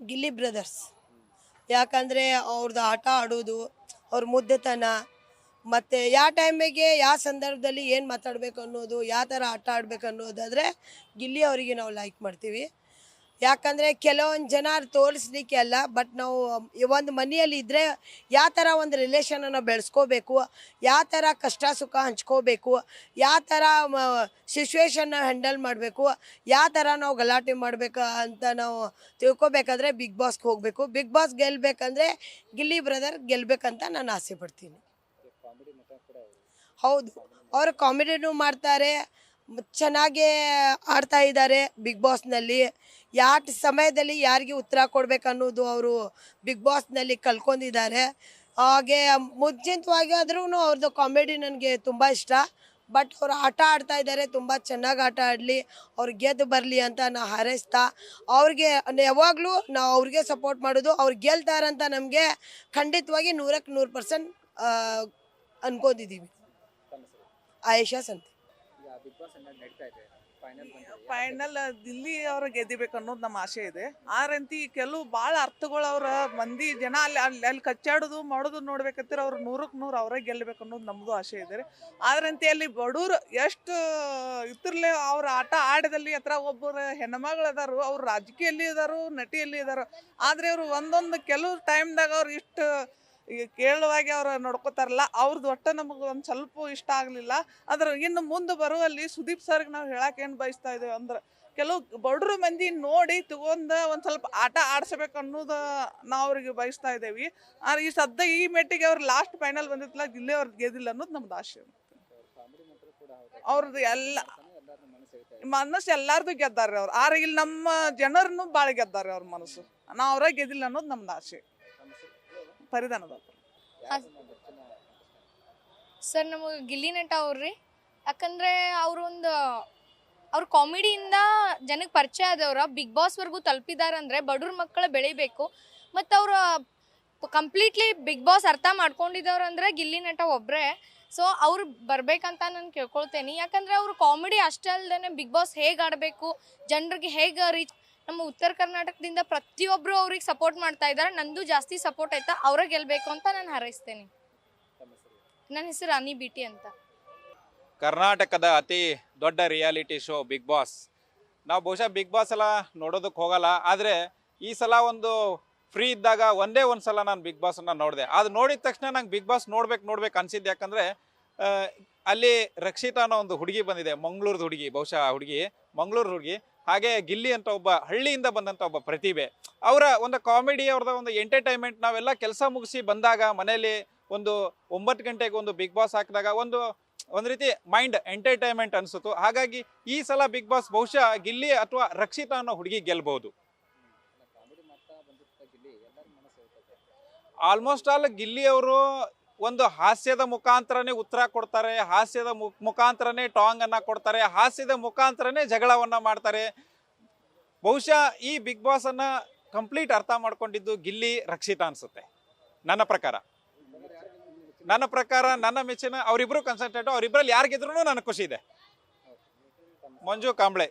Gilli brothers. ಯಾಕಂದರೆ ಅವ್ರದ್ದು ಆಟ ಆಡೋದು, ಅವ್ರ ಮುದ್ದೆತನ, ಮತ್ತು ಯಾವ ಟೈಮಿಗೆ ಯಾವ ಸಂದರ್ಭದಲ್ಲಿ ಏನು ಮಾತಾಡಬೇಕು ಅನ್ನೋದು, ಯಾವ ಥರ ಆಟ ಆಡಬೇಕು ಅನ್ನೋದಾದರೆ ಗಿಲ್ಲಿ ಅವರಿಗೆ ನಾವು ಲೈಕ್ ಮಾಡ್ತೀವಿ. ಯಾಕಂದರೆ ಕೆಲವೊಂದು ಜನ ತೋರಿಸ್ಲಿಕ್ಕೆ ಅಲ್ಲ, ಬಟ್ ನಾವು ಒಂದು ಮನೆಯಲ್ಲಿ ಇದ್ದರೆ ಯಾವ ಥರ ಒಂದು ರಿಲೇಷನನ್ನು ಬೆಳೆಸ್ಕೋಬೇಕು, ಯಾವ ಥರ ಕಷ್ಟ ಸುಖ ಹಂಚ್ಕೋಬೇಕು, ಯಾವ ಥರ ಸಿಚುವೇಶನ್ನ ಹ್ಯಾಂಡಲ್ ಮಾಡಬೇಕು, ಯಾವ ಥರ ನಾವು ಗಲಾಟೆ ಮಾಡಬೇಕು ಅಂತ ನಾವು ತಿಳ್ಕೊಬೇಕಾದ್ರೆ ಬಿಗ್ ಬಾಸ್ಗೆ ಹೋಗಬೇಕು. ಬಿಗ್ ಬಾಸ್ ಗೆಲ್ಲಬೇಕಂದ್ರೆ ಗಿಲ್ಲಿ ಬ್ರದರ್ ಗೆಲ್ಲಬೇಕಂತ ನಾನು ಆಸೆ ಪಡ್ತೀನಿ. ಹೌದು, ಅವರು ಕಾಮಿಡಿನೂ ಮಾಡ್ತಾರೆ, ಚೆನ್ನಾಗೇ ಆಡ್ತಾ ಇದ್ದಾರೆ ಬಿಗ್ ಬಾಸ್ನಲ್ಲಿ. ಯಾವ ಸಮಯದಲ್ಲಿ ಯಾರಿಗೆ ಉತ್ತರ ಕೊಡಬೇಕು ಅನ್ನೋದು ಅವರು ಬಿಗ್ ಬಾಸ್ನಲ್ಲಿ ಕಲ್ತ್ಕೊಂಡಿದ್ದಾರೆ. ಹಾಗೆ ಮುಂಚಿತವಾಗಿ ಆದ್ರೂ ಅವ್ರದ್ದು ಕಾಮಿಡಿ ನನಗೆ ತುಂಬ ಇಷ್ಟ. ಬಟ್ ಅವರು ಆಟ ಆಡ್ತಾ ಇದ್ದಾರೆ, ತುಂಬ ಚೆನ್ನಾಗಿ ಆಟ ಆಡಲಿ, ಅವ್ರು ಗೆದ್ದು ಬರಲಿ ಅಂತ ನಾನು ಹಾರೈಸ್ತಾ, ಅವ್ರಿಗೆ ಯಾವಾಗಲೂ ನಾವು ಅವ್ರಿಗೆ ಸಪೋರ್ಟ್ ಮಾಡೋದು. ಅವ್ರು ಗೆಲ್ತಾರಂತ ನಮಗೆ ಖಂಡಿತವಾಗಿ 100ಕ್ಕೆ 100% ಅನ್ಕೊಂಡಿದ್ದೀವಿ. ಆಯೇಷಾ ಸಂತೆ. ಫೈನಲ್ ದಿಲ್ಲಿ ಅವ್ರ ಗೆದ್ದಿಬೇಕು ಅನ್ನೋದು ನಮ್ಮ ಆಸೆ ಇದೆ. ಆರಂತಿ ಕೆಲವು ಭಾಳ ಅರ್ಥಗಳು ಅವ್ರ ಮಂದಿ ಜನ ಅಲ್ಲಿ ಕಚ್ಚಾಡೋದು ಮಾಡೋದು ನೋಡ್ಬೇಕಂತೀರ ಅವ್ರು 100ಕ್ಕೆ 100 ಅವರೇ ಗೆಲ್ಲಬೇಕು ಅನ್ನೋದು ನಮ್ಮದು ಆಸೆ ಇದೆ. ಆದ್ರಂತೆ ಅಲ್ಲಿ ಬಡವ್ರು ಎಷ್ಟು ಇತ್ತಿರ್ಲಿ ಅವ್ರ ಆಟ ಆಡದಲ್ಲಿ ಹತ್ರ ಒಬ್ಬರು ಹೆಣ್ಮಗಳು ಅದಾರು, ಅವ್ರು ರಾಜಕೀಯಲ್ಲಿ ಇದಾರು, ನಟಿಯಲ್ಲಿ ಇದಾರು. ಆದರೆ ಅವರು ಒಂದೊಂದು ಕೆಲವು ಟೈಮ್ದಾಗ ಅವ್ರು ಇಷ್ಟು ಈಗ ಕೇಳುವಾಗಿ ಅವ್ರು ನೋಡ್ಕೋತಾರಲ್ಲ, ಅವ್ರದ್ದು ಒಟ್ಟು ನಮಗೆ ಒಂದು ಸ್ವಲ್ಪ ಇಷ್ಟ ಆಗಲಿಲ್ಲ. ಆದ್ರೆ ಇನ್ನು ಮುಂದೆ ಬರುವಲ್ಲಿ ಸುದೀಪ್ ಸರ್ಗೆ ನಾವು ಹೇಳಕ್ಕೆ ಏನು ಬಯಸ್ತಾ ಇದ್ದೇವೆ ಅಂದ್ರೆ, ಕೆಲವು ಬಡ್ರು ಮಂದಿ ನೋಡಿ ತಗೊಂಡು ಒಂದು ಸ್ವಲ್ಪ ಆಟ ಆಡಿಸ್ಬೇಕು ಅನ್ನೋದು ನಾವು ಅವ್ರಿಗೆ ಬಯಸ್ತಾ ಇದ್ದೇವೆ. ಆದ್ರೆ ಈ ಸದ್ಯ ಈ ಮೆಟ್ಟಿಗೆ ಅವ್ರು ಲಾಸ್ಟ್ ಫೈನಲ್ ಬಂದಿತ್ತಲ್ಲ, ಗಿಲ್ಲಿ ಅವ್ರದ್ದು ಗೆದ್ದಿಲ್ಲ ಅನ್ನೋದು ನಮ್ದು ಆಸೆ. ಅವ್ರದ್ದು ಎಲ್ಲ ಮನಸ್ಸು ಎಲ್ಲಾರ್ದು ಗೆದ್ದಾರೆ ಅವ್ರು. ಆದ್ರೆ ಇಲ್ಲಿ ನಮ್ಮ ಜನರನ್ನು ಭಾಳ ಗೆದ್ದಾರೆ ಅವ್ರ ಮನಸ್ಸು. ನಾವು ಅವ್ರ ಗೆದ್ದಿಲ್ಲ ಅನ್ನೋದು ನಮ್ದು ಆಸೆ. ಪರಿಧಾನದ ಸರ್ ನಮಗೆ ಗಿಲ್ಲಿ ನಟ ಅವ್ರಿ. ಯಾಕಂದರೆ ಅವ್ರ ಕಾಮಿಡಿಯಿಂದ ಜನಕ್ಕೆ ಪರಿಚಯ ಆದವ್ರ ಬಿಗ್ ಬಾಸ್ವರೆಗೂ ತಲುಪಿದ್ದಾರೆ ಅಂದರೆ ಬಡವ್ರ ಮಕ್ಕಳು ಬೆಳಿಬೇಕು. ಮತ್ತು ಅವರು ಕಂಪ್ಲೀಟ್ಲಿ ಬಿಗ್ ಬಾಸ್ ಅರ್ಥ ಮಾಡ್ಕೊಂಡಿದ್ದವ್ರು ಅಂದರೆ ಗಿಲ್ಲಿ ನಟ ಒಬ್ಬರೇ. ಸೊ ಅವ್ರು ಬರ್ಬೇಕಂತ ನಾನು ಕೇಳ್ಕೊಳ್ತೇನೆ. ಯಾಕಂದರೆ ಅವರು ಕಾಮಿಡಿ ಅಷ್ಟೇ ಅಲ್ಲದೆ ಬಿಗ್ ಬಾಸ್ ಹೇಗೆ ಆಡಬೇಕು, ಜನರಿಗೆ ಹೇಗೆ ರೀಚ್, ನಮ್ಮ ಉತ್ತರ ಕರ್ನಾಟಕದಿಂದ ಪ್ರತಿಯೊಬ್ಬರು ಅವ್ರಿಗೆ ಸಪೋರ್ಟ್ ಮಾಡ್ತಾ ಇದ್ದಾರೆ. ನಂದು ಜಾಸ್ತಿ ಸಪೋರ್ಟ್ ಆಯ್ತಾ, ಅವರೇ ಗೆಲ್ಲಬೇಕು ಅಂತ ನಾನು ಹಾರೈಸ್ತೇನೆ. ನನ್ನ ಹೆಸರು ಅನಿ ಬಿಟಿ ಅಂತ. ಕರ್ನಾಟಕದ ಅತಿ ದೊಡ್ಡ ರಿಯಾಲಿಟಿ ಶೋ ಬಿಗ್ ಬಾಸ್. ನಾವು ಬಹುಶಃ ಬಿಗ್ ಬಾಸ್ ಎಲ್ಲ ನೋಡೋದಕ್ಕೆ ಹೋಗಲ್ಲ, ಆದರೆ ಈ ಸಲ ಒಂದು ಫ್ರೀ ಇದ್ದಾಗ ಒಂದೇ ಒಂದು ಸಲ ನಾನು ಬಿಗ್ ಬಾಸನ್ನು ನೋಡಿದೆ. ಅದು ನೋಡಿದ ತಕ್ಷಣ ನಂಗೆ ಬಿಗ್ ಬಾಸ್ ನೋಡ್ಬೇಕು ಅನಿಸಿದ್ದು. ಯಾಕಂದರೆ ಅಲ್ಲಿ ರಕ್ಷಿತಾ ಅನ್ನೋ ಒಂದು ಹುಡುಗಿ ಬಂದಿದೆ, ಮಂಗಳೂರು ಹುಡುಗಿ, ಬಹುಶಃ ಮಂಗಳೂರು ಹುಡುಗಿ. ಹಾಗೆ ಗಿಲ್ಲಿ ಅಂತ ಒಬ್ಬ ಹಳ್ಳಿಯಿಂದ ಬಂದಂಥ ಒಬ್ಬ ಪ್ರತಿಭೆ. ಅವರ ಒಂದು ಕಾಮಿಡಿ, ಅವ್ರದ ಒಂದು ಎಂಟರ್ಟೈನ್ಮೆಂಟ್, ನಾವೆಲ್ಲ ಕೆಲಸ ಮುಗಿಸಿ ಬಂದಾಗ ಮನೆಯಲ್ಲಿ ಒಂದು 9 ಗಂಟೆಗೆ ಒಂದು ಬಿಗ್ ಬಾಸ್ ಹಾಕಿದಾಗ ಒಂದು ರೀತಿ ಮೈಂಡ್ ಎಂಟರ್ಟೈನ್ಮೆಂಟ್ ಅನಿಸುತ್ತು. ಹಾಗಾಗಿ ಈ ಸಲ ಬಿಗ್ ಬಾಸ್ ಬಹುಶಃ ಗಿಲ್ಲಿ ಅಥವಾ ರಕ್ಷಿತಾ ಅನ್ನೋ ಹುಡುಗಿ ಗೆಲ್ಬಹುದು. ಆಲ್ಮೋಸ್ಟ್ ಆಲ್ ಗಿಲ್ಲಿ ಅವರು ಒಂದು ಹಾಸ್ಯದ ಮುಖಾಂತರನೇ ಉತ್ತರ ಕೊಡ್ತಾರೆ, ಹಾಸ್ಯದ ಮುಖಾಂತರನೇ ಟಾಂಗ್ ಅನ್ನ ಕೊಡ್ತಾರೆ, ಹಾಸ್ಯದ ಮುಖಾಂತರನೇ ಜಗಳವನ್ನ ಮಾಡ್ತಾರೆ. ಬಹುಶಃ ಈ ಬಿಗ್ ಬಾಸ್ ಅನ್ನ ಕಂಪ್ಲೀಟ್ ಅರ್ಥ ಮಾಡ್ಕೊಂಡಿದ್ದು ಗಿಲ್ಲಿ ರಕ್ಷಿತಾ ಅನ್ಸುತ್ತೆ ನನ್ನ ಪ್ರಕಾರ. ನನ್ನ ಮೆಚ್ಚಿನ ಅವರಿಬ್ರು ಕನ್ಸಲ್ಟೆಂಟ್, ಅವರಿಬ್ರಲ್ಲಿ ಯಾರು ಗೆದ್ರು ನನಗೆ ಖುಷಿ ಇದೆ. ಮಂಜು ಕಾಂಬ್ಳೆ.